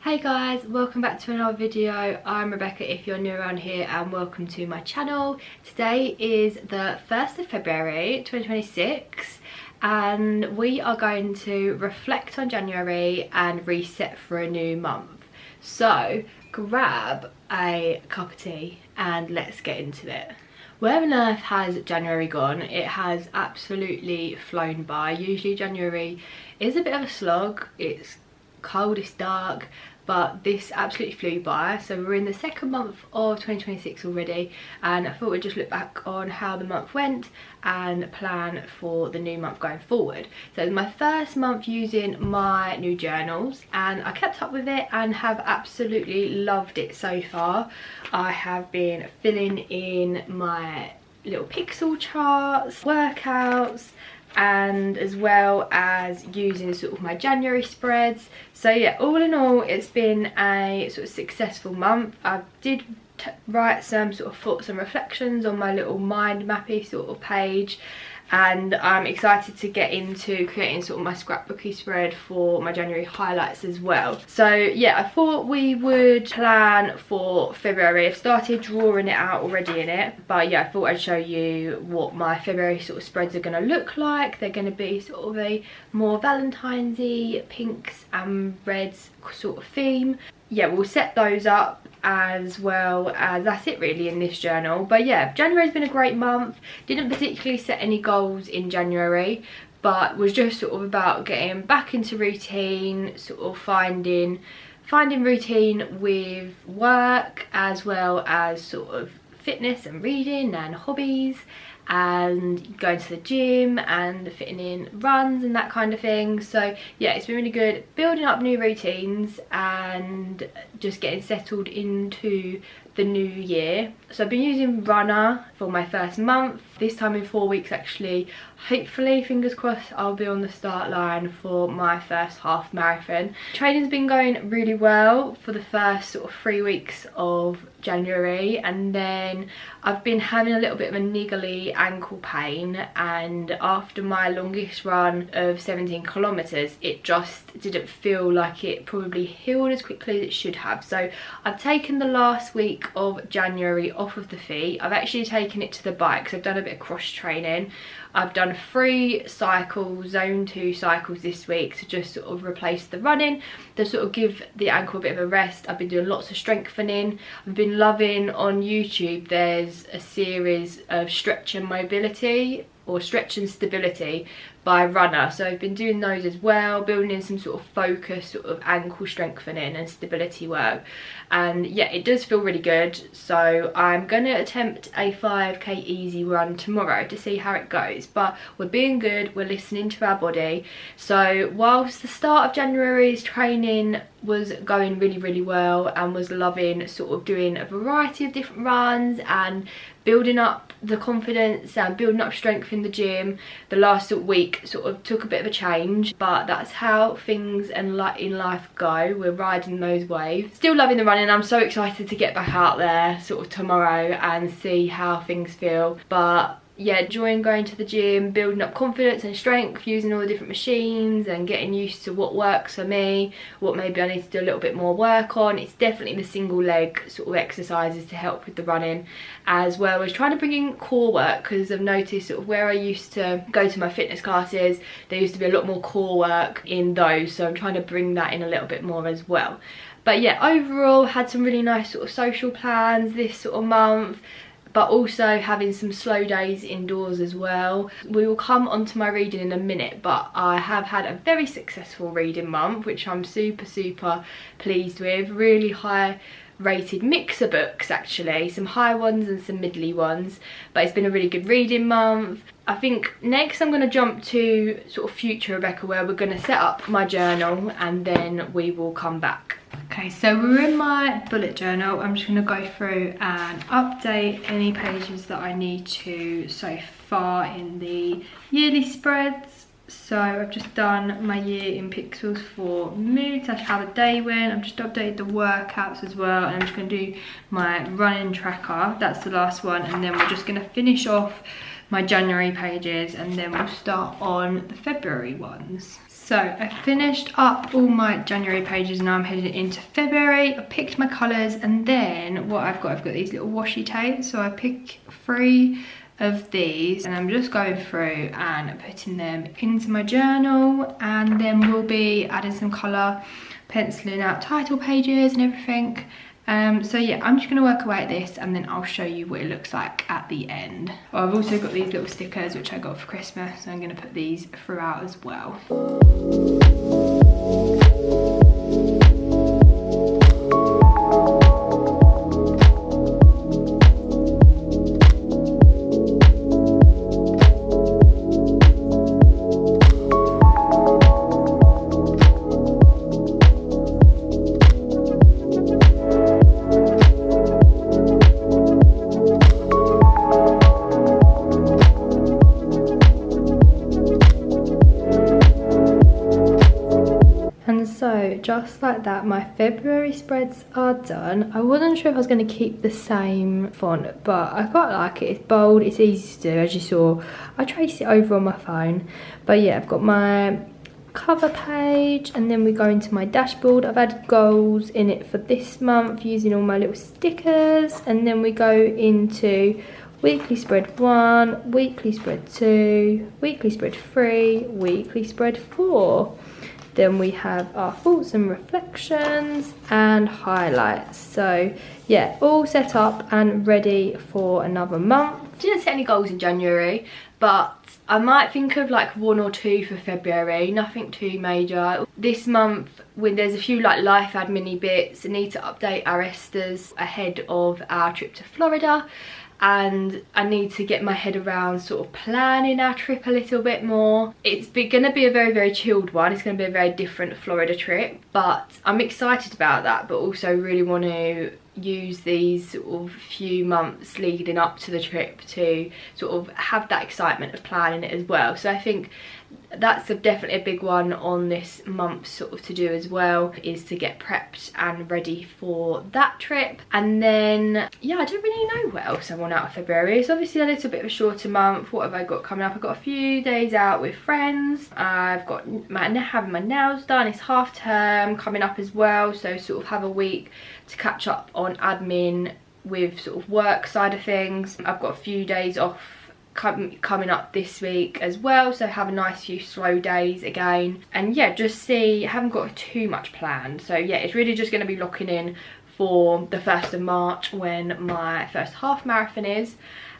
Hey guys, welcome back to another video. I'm Rebecca if you're new around here, and welcome to my channel. Today is the 1st of February 2026 and we are going to reflect on January and reset for a new month. So grab a cup of tea and let's get into it. Where on earth has January gone? It has absolutely flown by. Usually January is a bit of a slog. It's cold, it's dark, but this absolutely flew by. So we're in the second month of 2026 already, and I thought we'd just look back on how the month went and plan for the new month going forward. So it's my first month using my new journals, and I kept up with it and have absolutely loved it so far. I have been filling in my little pixel charts, workouts, and as well as using sort of my January spreads. So yeah, all in all it's been a sort of successful month. I did write some sort of thoughts and reflections on my little mind mappy sort of page, and I'm excited to get into creating sort of my scrapbooky spread for my January highlights as well. So yeah, I thought we would plan for February. I've started drawing it out already in it, but yeah, I thought I'd show you what my February sort of spreads are going to look like. They're going to be sort of a more Valentine's-y, pinks and reds sort of theme. Yeah, we'll set those up, as well as that's it really in this journal. But yeah, January's been a great month. Didn't particularly set any goals in January, but was just sort of about getting back into routine, sort of finding routine with work, as well as sort of fitness and reading and hobbies, and going to the gym and fitting in runs and that kind of thing. So yeah, it's been really good building up new routines and just getting settled into the new year. So I've been using Runner for my first month. This time in 4 weeks actually. Hopefully, fingers crossed, I'll be on the start line for my first half marathon. Training's been going really well for the first sort of 3 weeks of January, and then I've been having a little bit of a niggly ankle pain, and after my longest run of 17 kilometers it just didn't feel like it probably healed as quickly as it should have. So I've taken the last week of January off of the feet. I've actually taken it to the bike, so I've done a bit of cross training. I've done 3 cycles, zone 2 cycles this week, to just sort of replace the running, to sort of give the ankle a bit of a rest. I've been doing lots of strengthening. I've been loving on YouTube, there's a series of stretch and mobility, or stretch and stability by Runner. So I've been doing those as well, building in some sort of focus, sort of ankle strengthening and stability work. And yeah, it does feel really good. So I'm going to attempt a 5k easy run tomorrow to see how it goes. But we're being good, we're listening to our body. So whilst the start of January's training was going really well, and was loving sort of doing a variety of different runs and building up the confidence and building up strength in the gym, the last week sort of took a bit of a change, but that's how things in life go. We're riding those waves. Still loving the running. I'm so excited to get back out there sort of tomorrow and see how things feel. But yeah, enjoying going to the gym, building up confidence and strength, using all the different machines and getting used to what works for me, what maybe I need to do a little bit more work on. It's definitely the single leg sort of exercises to help with the running, as well as trying to bring in core work, because I've noticed sort of where I used to go to my fitness classes, there used to be a lot more core work in those, so I'm trying to bring that in a little bit more as well. But yeah, overall had some really nice sort of social plans this sort of month, but also having some slow days indoors as well. We will come onto my reading in a minute, but I have had a very successful reading month, which I'm super pleased with. Really high rated mix of books actually, some high ones and some middly ones, but it's been a really good reading month. I think next I'm going to jump to sort of future Rebecca, where we're going to set up my journal and then we will come back. Okay, so we're in my bullet journal. I'm just going to go through and update any pages that I need to so far in the yearly spreads. So I've just done my year in pixels for mood, that's how the day went. I've just updated the workouts as well, and I'm just going to do my running tracker. That's the last one, and then we're just going to finish off my January pages, and then we'll start on the February ones. So I finished up all my January pages and now I'm heading into February. I picked my colours, and then what I've got these little washi tapes. So I pick 3 of these and I'm just going through and putting them into my journal, and then we'll be adding some colour, penciling out title pages and everything. So yeah, I'm just going to work away at this and then I'll show you what it looks like at the end. I've also got these little stickers which I got for Christmas, so I'm going to put these throughout as well. So just like that, my February spreads are done. I wasn't sure if I was going to keep the same font, but I quite like it. It's bold, it's easy to do. As you saw, I traced it over on my phone. But yeah, I've got my cover page, and then we go into my dashboard. I've added goals in it for this month using all my little stickers, and then we go into weekly spread 1, weekly spread 2, weekly spread 3, weekly spread 4. Then we have our thoughts and reflections and highlights. So yeah, all set up and ready for another month. Didn't set any goals in January, but I might think of like 1 or 2 for February, nothing too major. This month, when there's a few like life admin bits, I need to update our Esters ahead of our trip to Florida. And I need to get my head around sort of planning our trip a little bit more. It's going to be a very, very chilled one. It's going to be a very different Florida trip, but I'm excited about that, but also really want to use these sort of few months leading up to the trip to sort of have that excitement of planning it as well. So I think that's definitely a big one on this month sort of to do as well, is to get prepped and ready for that trip. And then yeah, I don't really know what else I want out of February. It's obviously a little bit of a shorter month. What have I got coming up? I've got a few days out with friends. I've got having my nails done. It's half term coming up as well, so sort of have a week to catch up on admin with sort of work side of things. I've got a few days off coming up this week as well, so have a nice few slow days again. And yeah, just see, I haven't got too much planned, so yeah, it's really just going to be locking in for the 1st of March when my first half marathon is,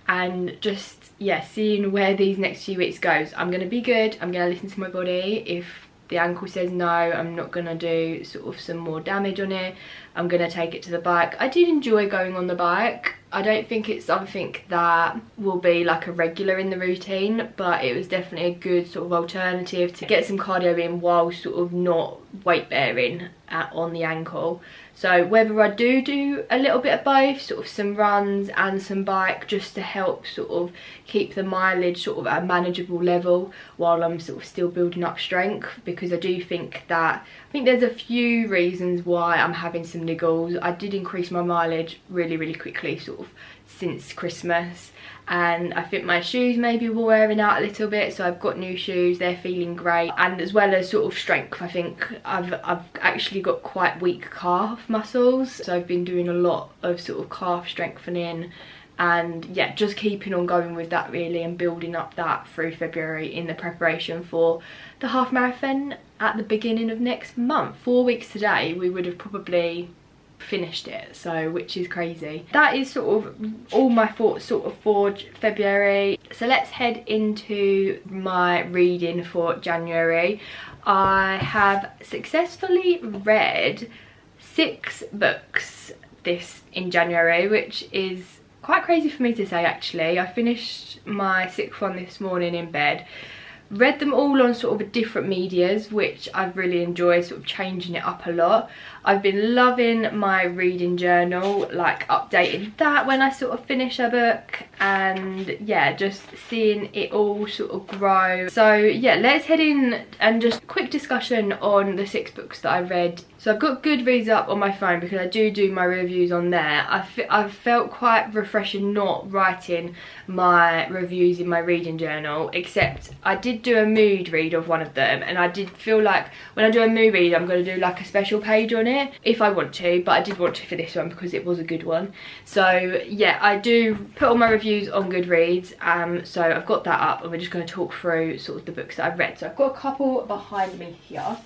and just yeah, seeing where these next few weeks goes. I'm going to be good, I'm going to listen to my body. If the ankle says no, I'm not going to do sort of some more damage on it. I'm going to take it to the bike. I did enjoy going on the bike. I don't think it's something that will be like a regular in the routine, but it was definitely a good sort of alternative to get some cardio in while sort of not weight bearing on the ankle. So whether I do a little bit of both, sort of some runs and some bike, just to help sort of keep the mileage sort of at a manageable level while I'm sort of still building up strength, because I do think that, I think there's a few reasons why I'm having some niggles. I did increase my mileage really quickly sort of since Christmas, and I think my shoes maybe were wearing out a little bit, so I've got new shoes, they're feeling great. And as well as sort of strength, I think I've actually got quite weak calf muscles, so I've been doing a lot of sort of calf strengthening, and yeah, just keeping on going with that really, and building up that through February in the preparation for the half marathon at the beginning of next month. 4 weeks today, we would have probably finished it, so which is crazy. That is sort of all my thoughts sort of for February. So let's head into my reading for January. I have successfully read 6 books in January, which is quite crazy for me to say actually. I finished my 6th one this morning in bed. Read them all on sort of different medias, which I've really enjoyed, sort of changing it up a lot. I've been loving my reading journal, like updating that when I sort of finish a book, and yeah, just seeing it all sort of grow. So yeah, let's head in and just quick discussion on the 6 books that I read So I've got Goodreads up on my phone because I do my reviews on there. I've felt quite refreshing not writing my reviews in my reading journal, except I did do a mood read of one of them, and I did feel like when I do a mood read I'm going to do like a special page on it if I want to, but I did want to for this one because it was a good one. So yeah, I do put all my reviews on Goodreads, so I've got that up and we're just going to talk through sort of the books that I've read. So I've got a couple behind me here.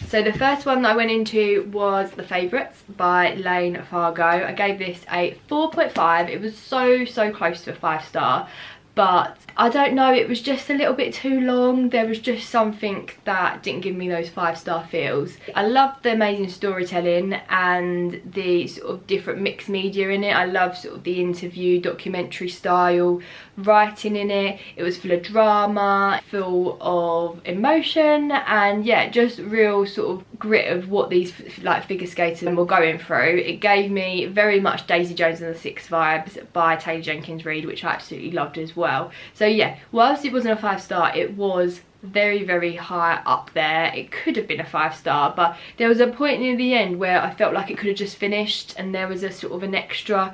So the first one that I went into was The Favourites by Lane Fargo. I gave this a 4.5. It was so close to a 5-star, but I don't know, it was just a little bit too long. There was just something that didn't give me those 5-star feels. I loved the amazing storytelling and the sort of different mixed media in it. I love sort of the interview, documentary style writing in it. It was full of drama, full of emotion, and yeah, just real sort of grit of what these like figure skaters were going through. It gave me very much Daisy Jones and the Six vibes by Taylor Jenkins Reid, which I absolutely loved as well. So yeah, whilst it wasn't a 5-star, it was very high up there. It could have been a 5-star, but there was a point near the end where I felt like it could have just finished, and there was a sort of an extra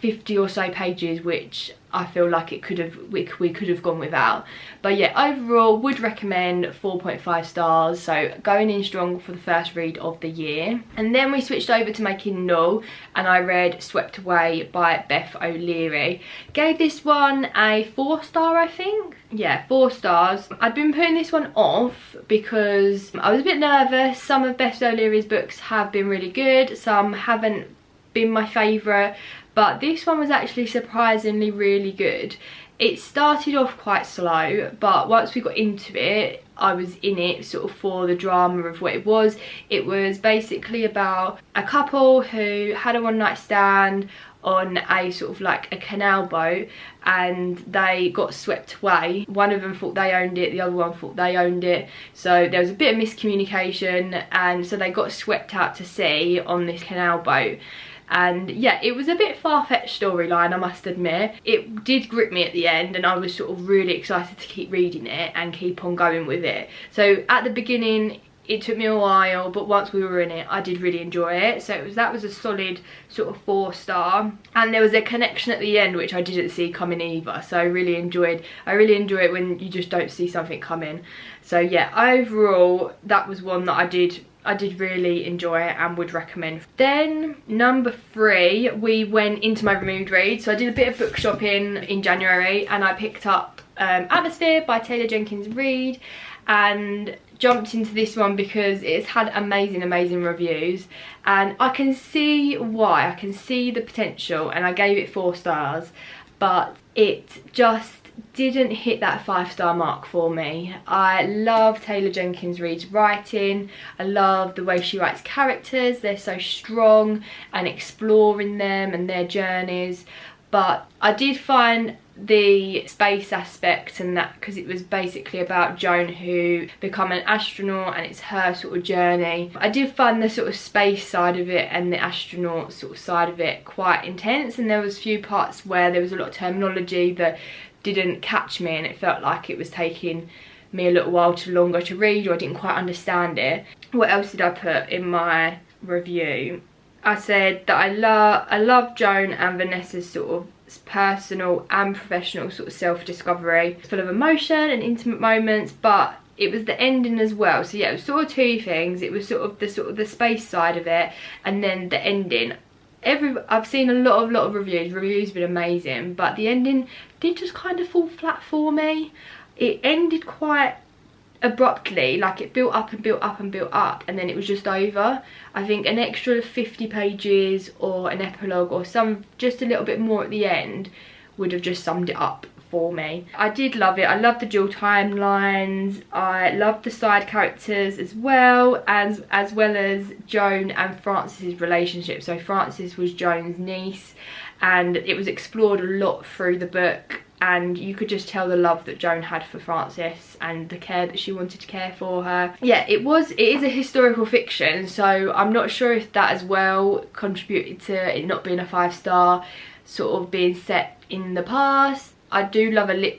50 or so pages which I feel like it could have we could have gone without. But yeah, overall would recommend 4.5 stars, so going in strong for the first read of the year. And then we switched over to my Kindle and I read Swept Away by Beth O'Leary. Gave this one a 4-star, I think. Yeah, 4 stars. I'd been putting this one off because I was a bit nervous. Some of Beth O'Leary's books have been really good, some haven't been my favourite, but this one was actually surprisingly really good. It started off quite slow, but once we got into it, I was in it sort of for the drama of what it was. It was basically about a couple who had a one-night stand on a sort of like a canal boat, and they got swept away. One of them thought they owned it, the other one thought they owned it, so there was a bit of miscommunication, and so they got swept out to sea on this canal boat. And yeah, it was a bit far-fetched storyline, I must admit. It did grip me at the end, and I was sort of really excited to keep reading it and keep on going with it. So at the beginning it took me a while, but once we were in it I did really enjoy it. So that was a solid sort of 4-star, and there was a connection at the end which I didn't see coming either, so I really enjoy it when you just don't see something coming. So yeah, overall that was one that I did really enjoy and would recommend. Then number 3, we went into my mood read. So I did a bit of book shopping in January and I picked up Atmosphere by Taylor Jenkins Reid and jumped into this one because it's had amazing reviews, and I can see why. I can see the potential, and I gave it 4 stars, but it just didn't hit that 5-star mark for me. I love Taylor Jenkins Reid's writing. I love the way she writes characters. They're so strong and exploring them and their journeys, but I did find the space aspect and that, because it was basically about Joan who become an astronaut and it's her sort of journey. I did find the sort of space side of it and the astronaut sort of side of it quite intense, and there was a few parts where there was a lot of terminology that didn't catch me and it felt like it was taking me a little while longer to read, or I didn't quite understand it. What else did I put in my review? I said that I love Joan and Vanessa's sort of personal and professional sort of self-discovery. It's full of emotion and intimate moments, but it was the ending as well. So yeah, it was sort of 2 things. It was sort of the space side of it, and then the ending. I've seen a lot of reviews have been amazing, but the ending did just kind of fall flat for me. It ended quite abruptly, like it built up and built up and built up, and then it was just over. I think an extra 50 pages or an epilogue or just a little bit more at the end would have just summed it up for me. I did love it. I love the dual timelines. I loved the side characters as well as Joan and Francis's relationship. So Francis was Joan's niece, and it was explored a lot through the book, and you could just tell the love that Joan had for Francis and the care that she wanted to care for her. Yeah, it is a historical fiction, so I'm not sure if that as well contributed to it not being a 5-star, sort of being set in the past. I do love a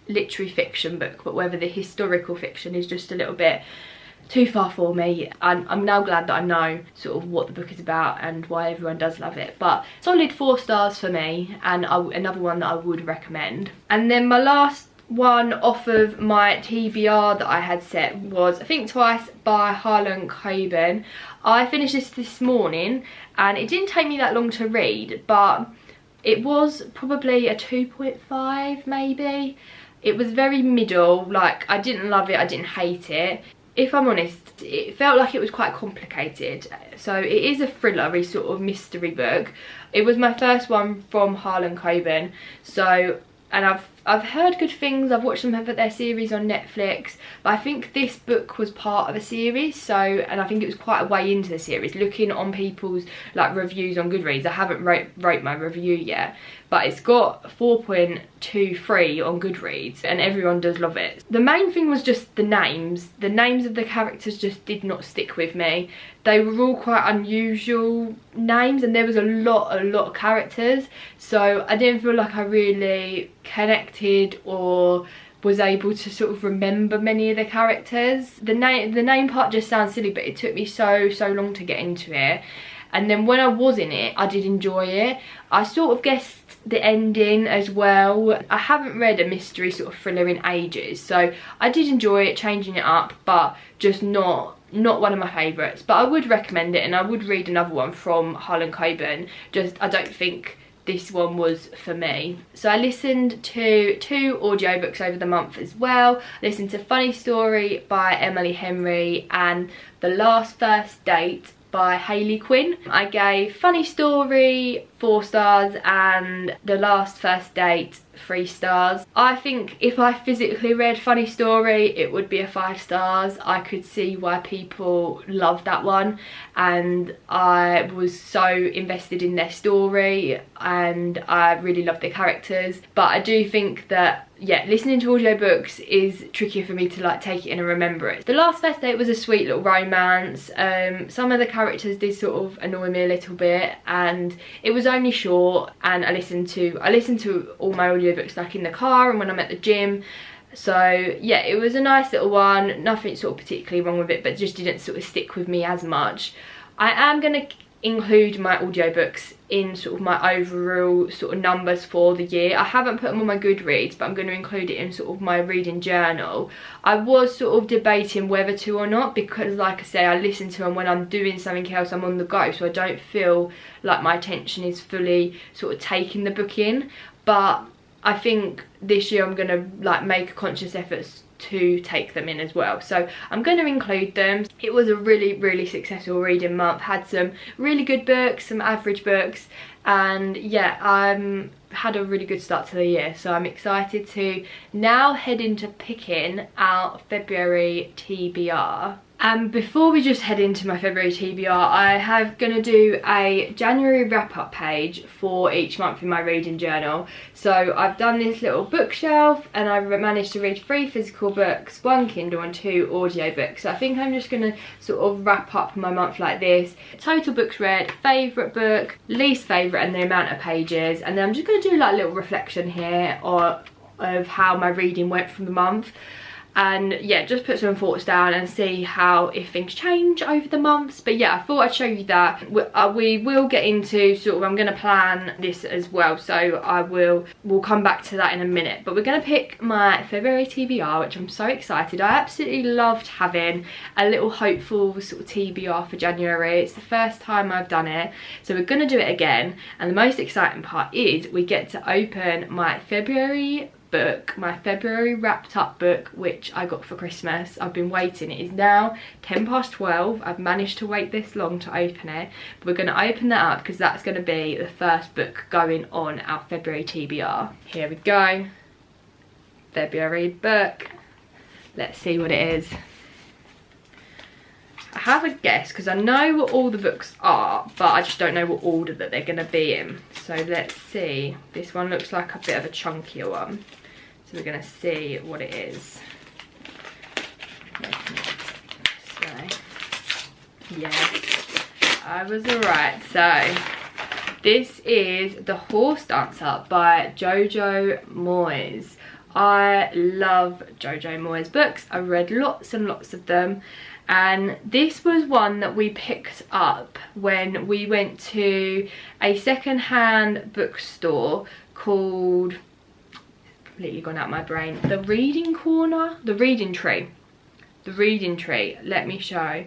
literary fiction book, but whether the historical fiction is just a little bit too far for me, and I'm now glad that I know sort of what the book is about and why everyone does love it. But solid 4 stars for me, and another one that I would recommend. And then my last one off of my TBR that I had set was I Think Twice by Harlan Coben. I finished this morning, and it didn't take me that long to read, but it was probably a 2.5 maybe. It was very middle. Like, I didn't love it, I didn't hate it. If I'm honest, it felt like it was quite complicated. So it is a thriller, sort of mystery book. It was my first one from Harlan Coben. So, and I've heard good things. I've watched them have their series on Netflix, but I think this book was part of a series. So, and I think it was quite a way into the series. Looking on people's like reviews on Goodreads, I haven't wrote my review yet, but it's got 4.23 on Goodreads, and everyone does love it. The main thing was just the names. The names of the characters just did not stick with me. They were all quite unusual names, and there was a lot of characters, so I didn't feel like I really connected or was able to sort of remember many of the characters. The name part just sounds silly, but it took me so long to get into it. And then when I was in it, I did enjoy it. I sort of guessed the ending as well. I haven't read a mystery sort of thriller in ages, so I did enjoy it, changing it up, but just not one of my favourites. But I would recommend it, and I would read another one from Harlan Coben. Just, I don't think this one was for me. So I listened to 2 audiobooks over the month as well. I listened to Funny Story by Emily Henry and The Last First Date by Hayley Quinn. I gave Funny Story 4 stars and The Last First Date 3 stars. I think if I physically read Funny Story, it would be a 5 stars. I could see why people love that one, and I was so invested in their story, and I really loved the characters. But I do think that, yeah, listening to audiobooks is trickier for me to like take it in and remember it. The Last First Date was a sweet little romance. Some of the characters did sort of annoy me a little bit, and it was only short, and I listened to all my audiobooks like in the car and when I'm at the gym. So yeah, it was a nice little one. Nothing sort of particularly wrong with it, but just didn't sort of stick with me as much. I am going to include my audiobooks in sort of my overall sort of numbers for the year. I haven't put them on my Goodreads, but I'm going to include it in sort of my reading journal. I was sort of debating whether to or not, because like I say, I listen to them when I'm doing something else, I'm on the go, so I don't feel like my attention is fully sort of taking the book in. But I think this year I'm going to like make a conscious effort to take them in as well, so I'm going to include them. It was a really successful reading month. Had some really good books, some average books, and yeah, had a really good start to the year, so I'm excited to now head into picking out February TBR. And before we just head into my February TBR, I have going to do a January wrap-up page for each month in my reading journal. So I've done this little bookshelf, and I've managed to read 3 physical books, 1 Kindle and 2 audiobooks. So I think I'm just going to sort of wrap up my month like this. Total books read, favourite book, least favourite, and the amount of pages. And then I'm just going to do like a little reflection here of how my reading went from the month. And yeah, just put some thoughts down and see how, if things change over the months. But yeah, I thought I'd show you that. We will get into sort of, I'm going to plan this as well, so we'll come back to that in a minute. But we're going to pick my February TBR, which I'm so excited. I absolutely loved having a little hopeful sort of TBR for January. It's the first time I've done it, so we're going to do it again. And the most exciting part is we get to open my February book, my February wrapped up book, which I got for Christmas. I've been waiting. It is now 12:10. I've managed to wait this long to open it, but we're going to open that up because that's going to be the first book going on our February TBR. Here we go. February book. Let's see what it is. I have a guess because I know what all the books are, but I just don't know what order that they're going to be in. So let's see. This one looks like a bit of a chunkier one, so we're going to see what it is. So yes, I was alright. So this is The Horse Dancer by Jojo Moyes. I love Jojo Moyes books. I read lots and lots of them, and this was one that we picked up when we went to a second-hand bookstore called, completely gone out my brain, the Reading Corner, the Reading Tree. The Reading Tree, let me show. I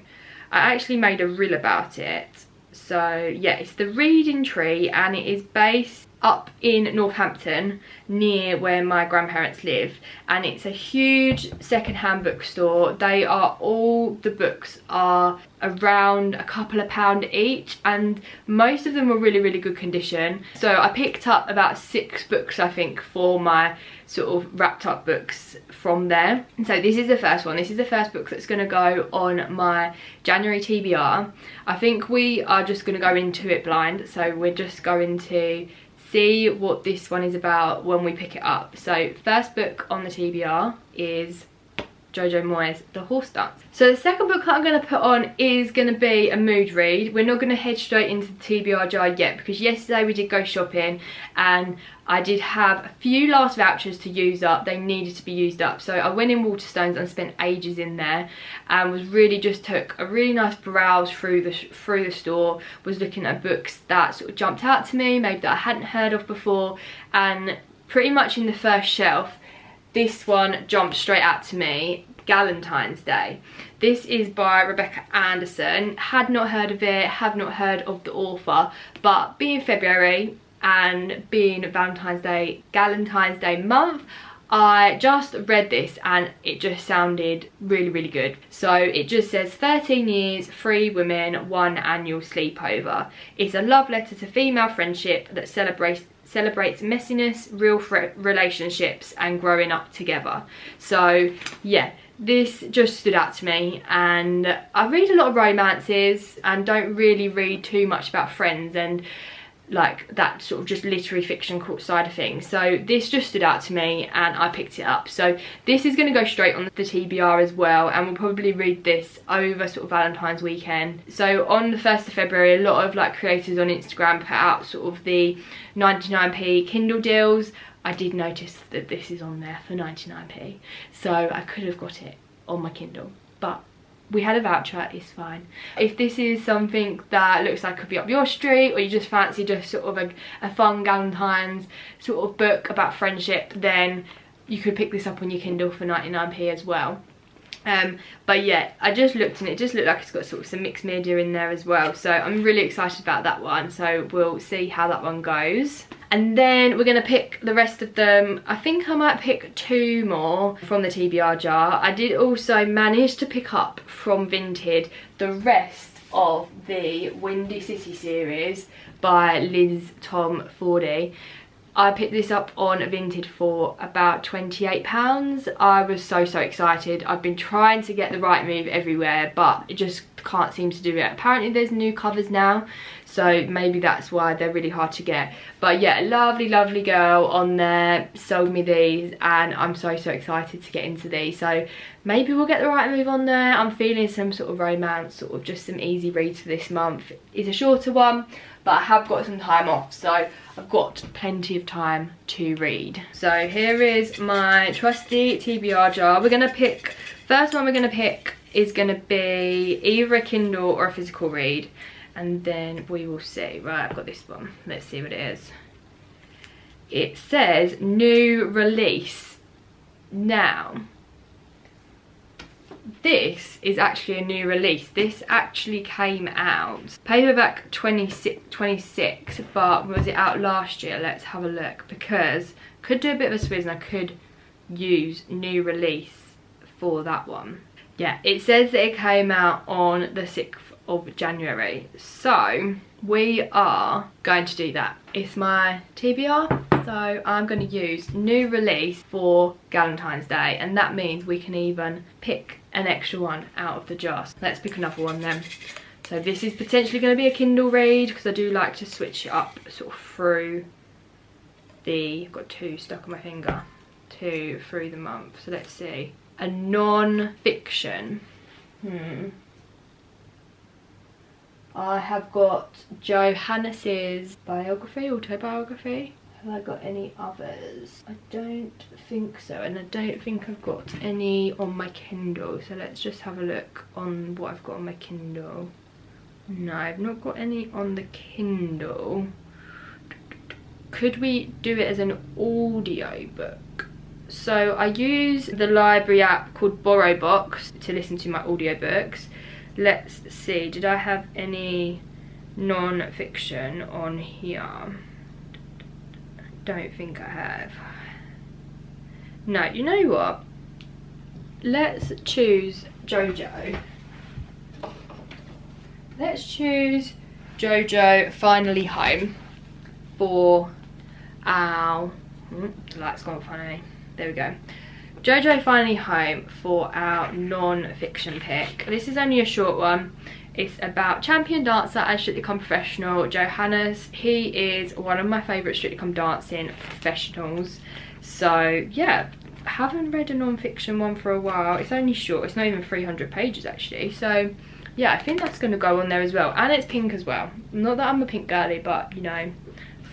actually made a reel about it. So yeah, it's the Reading Tree, and it is based up in Northampton near where my grandparents live, and it's a huge second-hand bookstore. They are, all the books are around a couple of £1 each, and most of them were really good condition. So I picked up about 6 books, I think, for my sort of wrapped up books from there. And so this is the first one. This is the first book that's going to go on my January TBR. I think we are just going to go into it blind, so we're just going to see what this one is about when we pick it up. So first book on the TBR is Jojo Moyes, The Horse Dance. So the second book that I'm going to put on is going to be a mood read. We're not going to head straight into the TBR jar yet, because yesterday we did go shopping and I did have a few last vouchers to use up. They needed to be used up, so I went in Waterstones and spent ages in there, and was really just took a really nice browse through the store. Was looking at books that sort of jumped out to me, maybe that I hadn't heard of before, and pretty much in the first shelf this one jumped straight out to me, Galentine's Day. This is by Rebecca Anderson. Had not heard of it, have not heard of the author, but being February and being Valentine's Day, Galentine's Day month, I just read this and it just sounded really good. So it just says 13 years, 3 women, 1 annual sleepover. It's a love letter to female friendship that celebrates messiness, real relationships, and growing up together. So yeah, this just stood out to me, and I read a lot of romances and don't really read too much about friends and like that sort of just literary fiction side of things. So this just stood out to me and I picked it up. So this is going to go straight on the TBR as well, and we'll probably read this over sort of Valentine's weekend. So on the 1st of February, a lot of like creators on Instagram put out sort of the 99p Kindle deals. I did notice that this is on there for 99p, so I could have got it on my Kindle, but we had a voucher, it's fine. If this is something that looks like could be up your street, or you just fancy just sort of a fun Galentine's sort of book about friendship, then you could pick this up on your Kindle for 99p as well. But yeah, I just looked and it just looked like it's got sort of some mixed media in there as well, so I'm really excited about that one. So we'll see how that one goes, and then we're going to pick the rest of them. I think I might pick 2 more from the TBR jar. I did also manage to pick up from Vinted the rest of the Windy City series by Liz Tom Fordy. I picked this up on Vinted for about £28. I was so excited. I've been trying to get the right move everywhere, but it just can't seem to do it. Apparently there's new covers now, so maybe that's why they're really hard to get. But yeah, lovely girl on there sold me these, and I'm so excited to get into these. So maybe we'll get the right move on there. I'm feeling some sort of romance, sort of just some easy reads for this month. It's a shorter one, but I have got some time off, so I've got plenty of time to read. So here is my trusty TBR jar. We're going to pick, first one we're going to pick is going to be either a Kindle or a physical read, and then we will see. Right, I've got this one. Let's see what it is. It says new release. Now, this is actually a new release. This actually came out paperback 26, but was it out last year? Let's have a look, because I could do a bit of a swizz and I could use new release for that one. Yeah, it says that it came out on the 6th of January, so we are going to do that. It's my TBR, so I'm going to use new release for Galentine's Day, and that means we can even pick an extra one out of the jar. So let's pick another one then. So this is potentially going to be a Kindle read, because I do like to switch it up sort of through the, I've got 2 stuck on my finger, 2 through the month. So let's see. A non-fiction. I have got Johannes's biography, autobiography. Have I got any others? I don't think so, and I don't think I've got any on my Kindle. So let's just have a look on what I've got on my Kindle. No, I've not got any on the Kindle. Could we do it as an audio book? So I use the library app called BorrowBox to listen to my audiobooks. Let's see, did I have any non-fiction on here? Don't think I have. No, you know what? Let's choose JoJo. Let's choose JoJo Finally Home for our... the light's gone funny. There we go. JoJo Finally Home for our non-fiction pick. This is only a short one. It's about champion dancer and Strictly Come professional Johannes. He is one of my favourite Strictly Come dancing professionals. So yeah, haven't read a non-fiction one for a while. It's only short. It's not even 300 pages actually. So yeah, I think that's going to go on there as well. And it's pink as well. Not that I'm a pink girly, but you know,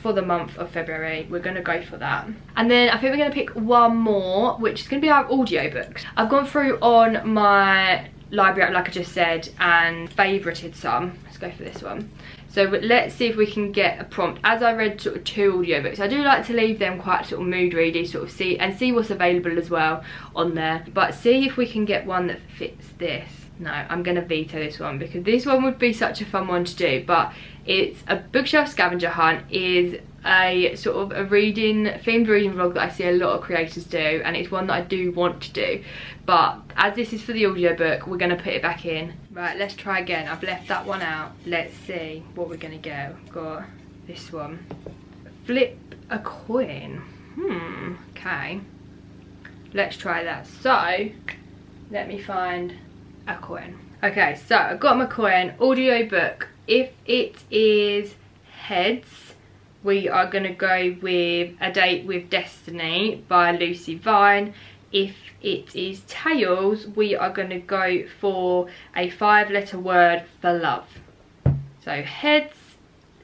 for the month of February we're going to go for that. And then I think we're going to pick one more, which is going to be our audiobooks. I've gone through on my library app like I just said and favorited some. Let's go for this one. So let's see if we can get a prompt. As I read sort of 2 audiobooks, I do like to leave them quite sort of mood ready, sort of see what's available as well on there, but see if we can get one that fits this. No, I'm going to veto this one because this one would be such a fun one to do, but it's a bookshelf scavenger hunt. Is a sort of a themed reading vlog that I see a lot of creators do, and it's one that I do want to do, but as this is for the audiobook, we're going to put it back in. Right, let's try again. I've left that one out. Let's see what we're going to get. We've got this one. Flip a coin. Okay, let's try that. So let me find a coin. Okay, so I've got my coin. Audiobook. If it is heads, we are going to go with A Date with Destiny by Lucy Vine. If it is tails, we are going to go for a 5-letter word for love. So heads,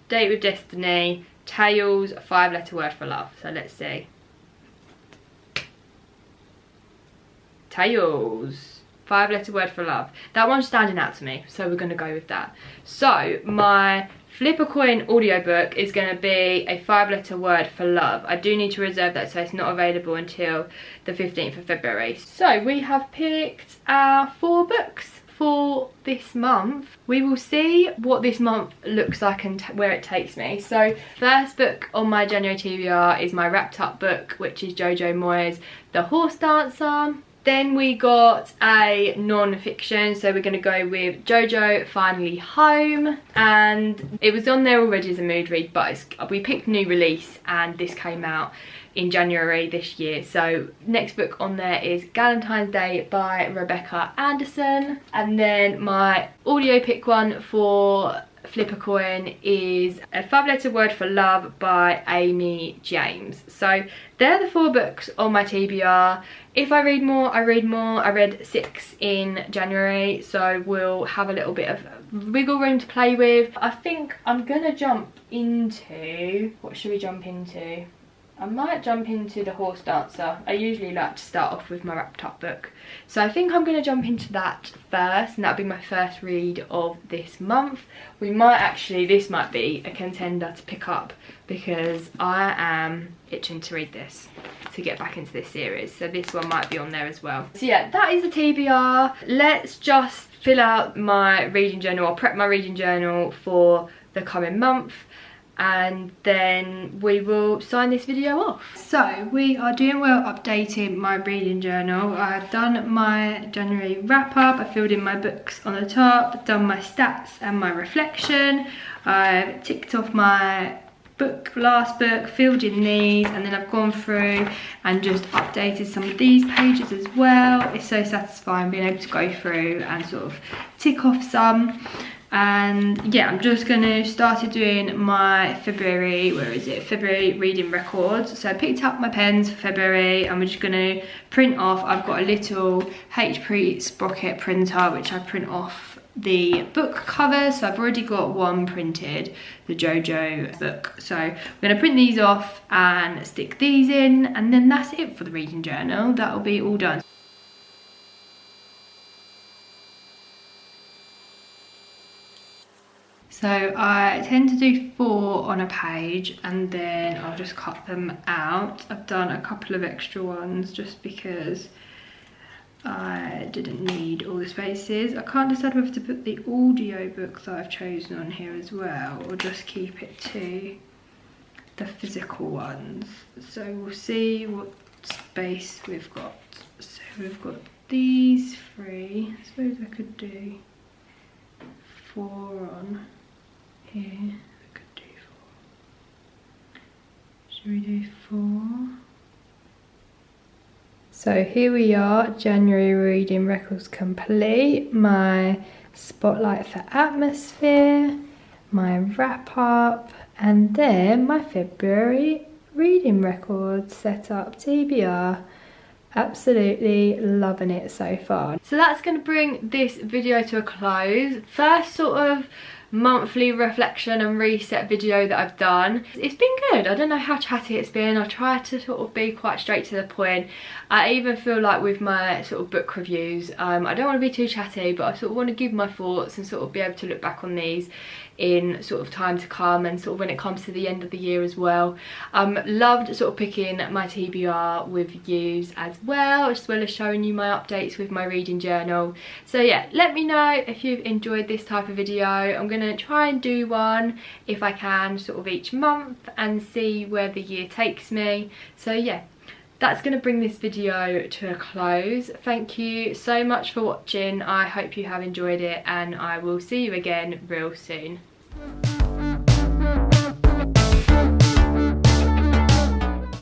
Date with Destiny, tails, a 5-letter word for love. So let's see. Tails. 5-letter word for love. That one's standing out to me, so we're going to go with that. So my Flip a Coin audiobook is going to be a 5-letter word for love. I do need to reserve that, so it's not available until the 15th of February. So we have picked our 4 books for this month. We will see what this month looks like and where it takes me. So first book on my January TBR is my wrapped up book, which is Jojo Moyes' The Horse Dancer. Then we got a non-fiction, so we're going to go with JoJo Finally Home, and it was on there already as a mood read, but we picked new release and this came out in January this year. So next book on there is Galentine's Day by Rebecca Anderson. And then my audio pick one for Flip a Coin is a 5-letter word for love by Amy James. So they're the 4 books on my TBR. If I read more, I read more. I read 6 in January, so we'll have a little bit of wiggle room to play with. I think I'm gonna jump into, what should we jump into? I might jump into The Horse Dancer. I usually like to start off with my wrapped up book. So I think I'm going to jump into that first, and that'll be my first read of this month. We might actually, this might be a contender to pick up because I am itching to read this, to get back into this series. So this one might be on there as well. So yeah, that is the TBR. Let's just fill out my reading journal, or prep my reading journal for the coming month, and then we will sign this video off. So we are doing well updating my reading journal. I've done my January wrap up, I filled in my books on the top, done my stats and my reflection, I've ticked off my last book, filled in these, and then I've gone through and just updated some of these pages as well. It's so satisfying being able to go through and sort of tick off some. And yeah, I'm just going to start doing my February, February reading records. So I picked up my pens for February and we're just going to print off. I've got a little HP Sprocket printer which I print off the book covers. So I've already got one printed, the JoJo book. So I'm going to print these off and stick these in, and then that's it for the reading journal. That'll be all done. So I tend to do 4 on a page and then I'll just cut them out. I've done a couple of extra ones just because I didn't need all the spaces. I can't decide whether to put the audio book that I've chosen on here as well, or just keep it to the physical ones. So we'll see what space we've got. So we've got these 3. I suppose I could do 4 on here. I could do 4. Should we do 4? So here we are, January reading records complete. My spotlight for atmosphere, my wrap up, and then my February reading records set up, TBR. Absolutely loving it so far. So that's going to bring this video to a close. First sort of monthly reflection and reset video that I've done. It's been good. I don't know how chatty it's been. I try to sort of be quite straight to the point. I even feel like with my sort of book reviews, I don't want to be too chatty, but I sort of want to give my thoughts and sort of be able to look back on these in sort of time to come, and sort of when it comes to the end of the year as well. Loved sort of picking my TBR with yous as well as showing you my updates with my reading journal. So yeah, let me know if you've enjoyed this type of video. I'm gonna try and do one if I can sort of each month and see where the year takes me. So yeah, that's going to bring this video to a close. Thank you so much for watching. I hope you have enjoyed it, and I will see you again real soon.